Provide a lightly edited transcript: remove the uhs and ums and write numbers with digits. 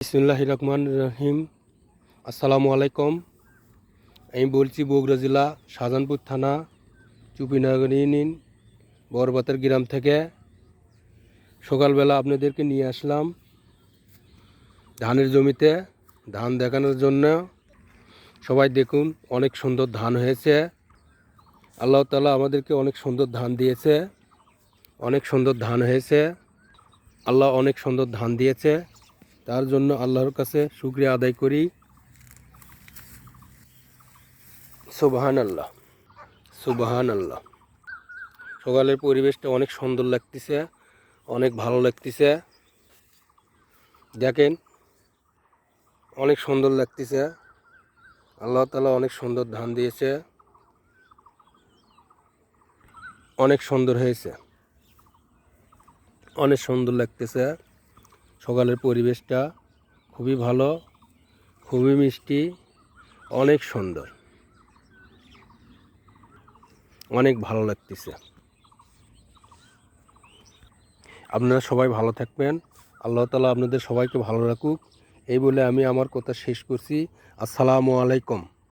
বিসমিল্লাহির রহমানির রহিম। আসসালামু আলাইকুম। আমি বলছি বগুড়া জেলা শাহজাহানপুর থানা চুপিনগর ইউনিয়ন বরবাতের গ্রাম থেকে। সকালবেলা আপনাদেরকে নিয়ে আসলাম ধানের জমিতে ধান দেখানোর জন্য। সবাই দেখুন, অনেক সুন্দর ধান হয়েছে। আল্লাহ তাআলা আমাদেরকে অনেক সুন্দর ধান দিয়েছে, অনেক সুন্দর ধান হয়েছে। আল্লাহ অনেক সুন্দর ধান দিয়েছে, তার জন্য আল্লাহর কাছে শুকরিয়া আদায় করি। সুবহানাল্লাহ, সুবহানাল্লাহ। সকালের পরিবেশটা অনেক সুন্দর লাগতেছে, অনেক ভালো লাগতেছে। দেখেন, অনেক সুন্দর লাগতেছে। আল্লাহ তাআলা অনেক সুন্দর ধান দিয়েছে, অনেক সুন্দর হয়েছে, অনেক সুন্দর লাগতেছে। সকালের পরিবেশটা খুবই ভালো, খুবই মিষ্টি, অনেক সুন্দর, অনেক ভালো লাগতেছে। আপনারা সবাই ভালো থাকবেন, আল্লাহ তাআলা আপনাদের সবাইকে ভালো রাখুক। এই বলে আমি আমার কথা শেষ করছি। আসসালামু আলাইকুম।